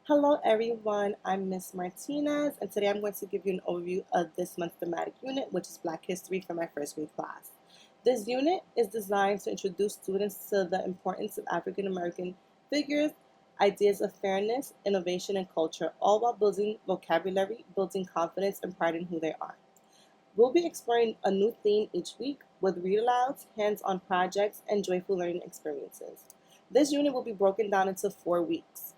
Hello everyone, I'm Miss Martinez, and today I'm going to give you an overview of this month's thematic unit, which is Black History for my first grade class. This unit is designed to introduce students to the importance of African American figures, ideas of fairness, innovation, and culture, all while building vocabulary, building confidence, and pride in who they are. We'll be exploring a new theme each week with read-alouds, hands-on projects, and joyful learning experiences. This unit will be broken down into 4 weeks.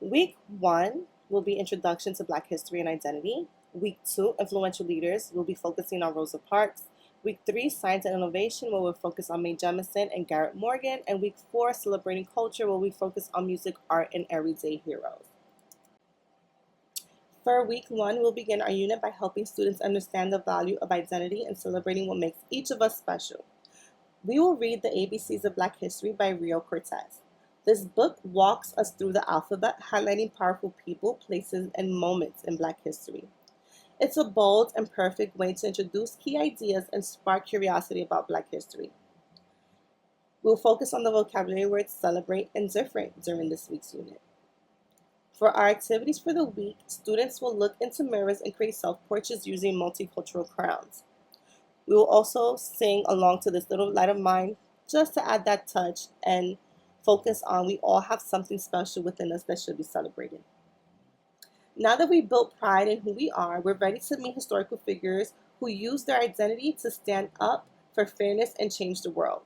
Week 1 will be Introduction to Black History and Identity. Week 2, Influential Leaders, will be focusing on Rosa Parks. Week 3, Science and Innovation, where we'll focus on Mae Jemison and Garrett Morgan. And Week 4, Celebrating Culture, where we focus on music, art, and everyday heroes. For Week 1, we'll begin our unit by helping students understand the value of identity and celebrating what makes each of us special. We will read The ABCs of Black History by Rio Cortez. This book walks us through the alphabet, highlighting powerful people, places, and moments in Black history. It's a bold and perfect way to introduce key ideas and spark curiosity about Black history. We'll focus on the vocabulary words celebrate and different during this week's unit. For our activities for the week, students will look into mirrors and create self-portraits using multicultural crayons. We will also sing along to This Little Light of Mine just to add that touch and focus on we all have something special within us that should be celebrated. Now that we've built pride in who we are, we're ready to meet historical figures who use their identity to stand up for fairness and change the world.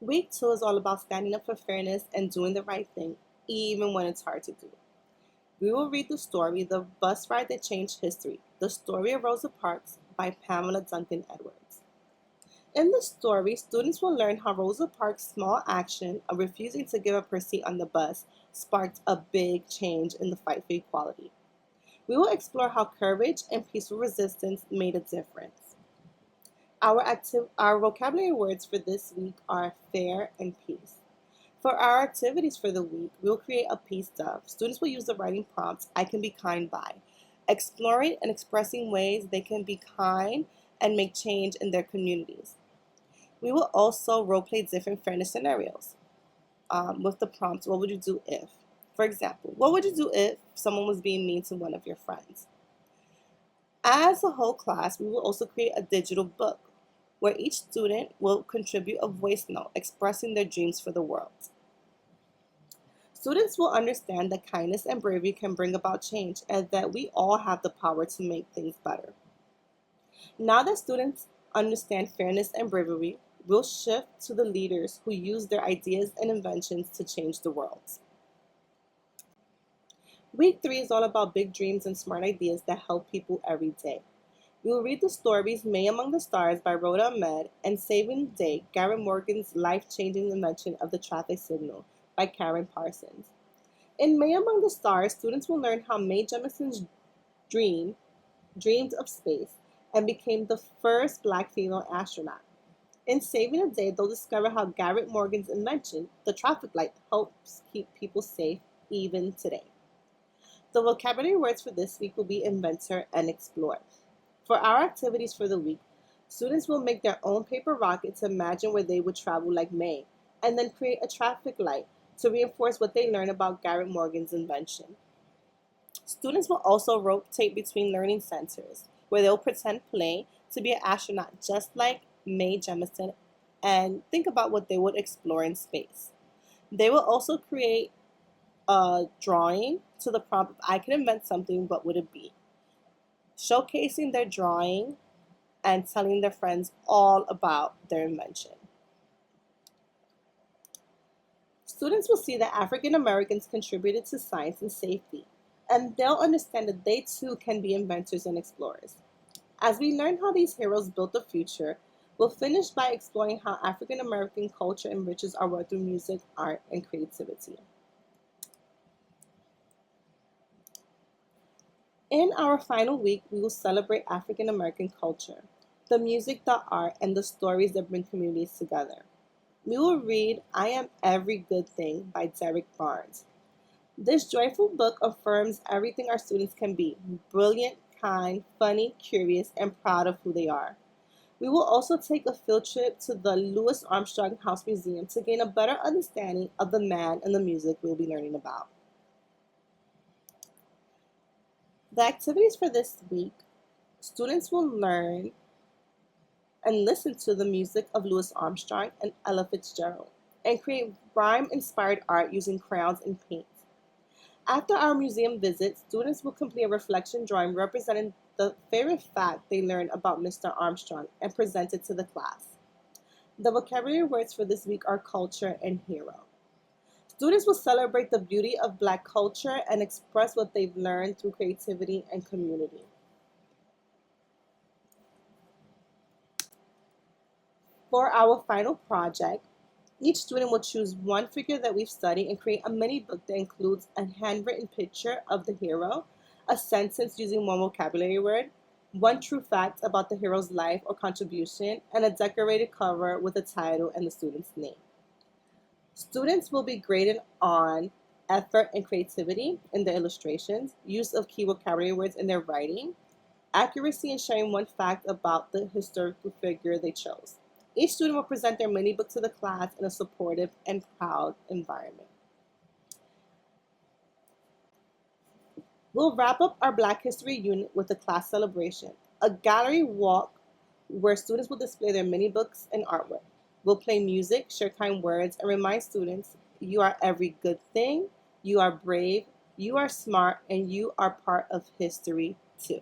Week 2 is all about standing up for fairness and doing the right thing, even when it's hard to do. We will read the story, The Bus Ride That Changed History, The Story of Rosa Parks by Pamela Duncan Edwards. In the story, students will learn how Rosa Parks' small action of refusing to give up her seat on the bus sparked a big change in the fight for equality. We will explore how courage and peaceful resistance made a difference. Our vocabulary words for this week are fair and peace. For our activities for the week, we will create a peace dove. Students will use the writing prompts, I can be kind by, exploring and expressing ways they can be kind and make change in their communities. We will also role-play different fairness scenarios with the prompts, what would you do if? For example, what would you do if someone was being mean to one of your friends? As a whole class, we will also create a digital book where each student will contribute a voice note expressing their dreams for the world. Students will understand that kindness and bravery can bring about change and that we all have the power to make things better. Now that students understand fairness and bravery, we'll shift to the leaders who use their ideas and inventions to change the world. Week 3 is all about big dreams and smart ideas that help people every day. We will read the stories May Among the Stars by Rhoda Ahmed and Saving the Day, Garrett Morgan's life-changing invention of the traffic signal by Karen Parsons. In May Among the Stars, students will learn how Mae Jemison's dreamed of space and became the first Black female astronaut. In Saving the Day, they'll discover how Garrett Morgan's invention, the traffic light, helps keep people safe even today. The vocabulary words for this week will be inventor and explore. For our activities for the week, students will make their own paper rocket to imagine where they would travel like May, and then create a traffic light to reinforce what they learn about Garrett Morgan's invention. Students will also rotate between learning centers, where they'll pretend play to be an astronaut just like Mae Jemison and think about what they would explore in space. They will also create a drawing to the prompt, I can invent something, what would it be? Showcasing their drawing and telling their friends all about their invention. Students will see that African Americans contributed to science and safety, and they'll understand that they too can be inventors and explorers. As we learn how these heroes built the future, we'll finish by exploring how African American culture enriches our world through music, art, and creativity. In our final week, we will celebrate African American culture, the music, the art, and the stories that bring communities together. We will read I Am Every Good Thing by Derek Barnes. This joyful book affirms everything our students can be: brilliant, kind, funny, curious, and proud of who they are. We will also take a field trip to the Louis Armstrong House Museum to gain a better understanding of the man and the music we'll be learning about. The activities for this week, students will learn and listen to the music of Louis Armstrong and Ella Fitzgerald, and create rhyme-inspired art using crayons and paint. After our museum visit, students will complete a reflection drawing representing the favorite fact they learned about Mr. Armstrong and present it to the class. The vocabulary words for this week are culture and hero. Students will celebrate the beauty of Black culture and express what they've learned through creativity and community. For our final project, each student will choose one figure that we've studied and create a mini book that includes a handwritten picture of the hero, a sentence using one vocabulary word, one true fact about the hero's life or contribution, and a decorated cover with the title and the student's name. Students will be graded on effort and creativity in their illustrations, use of key vocabulary words in their writing, accuracy in sharing one fact about the historical figure they chose. Each student will present their mini book to the class in a supportive and proud environment. We'll wrap up our Black History unit with a class celebration, a gallery walk where students will display their mini books and artwork. We'll play music, share kind words, and remind students you are every good thing, you are brave, you are smart, and you are part of history too.